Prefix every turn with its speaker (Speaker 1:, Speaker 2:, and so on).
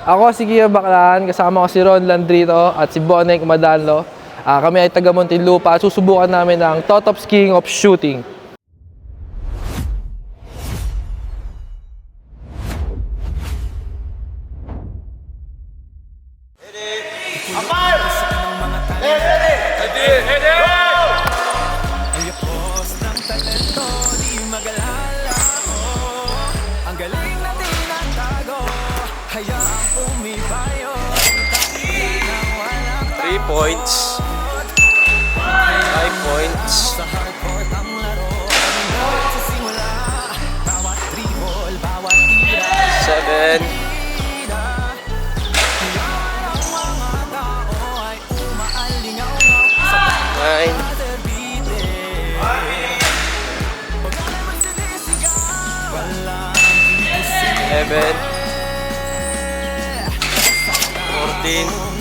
Speaker 1: Ako si Kia Baclan, kasama ko si Ron Landrito at si Bonek Madanlo. Kami ay taga Muntinlupa at susubukan namin ang Totop King of Shooting.
Speaker 2: Points. 5 points. 7. 9. 11. 14.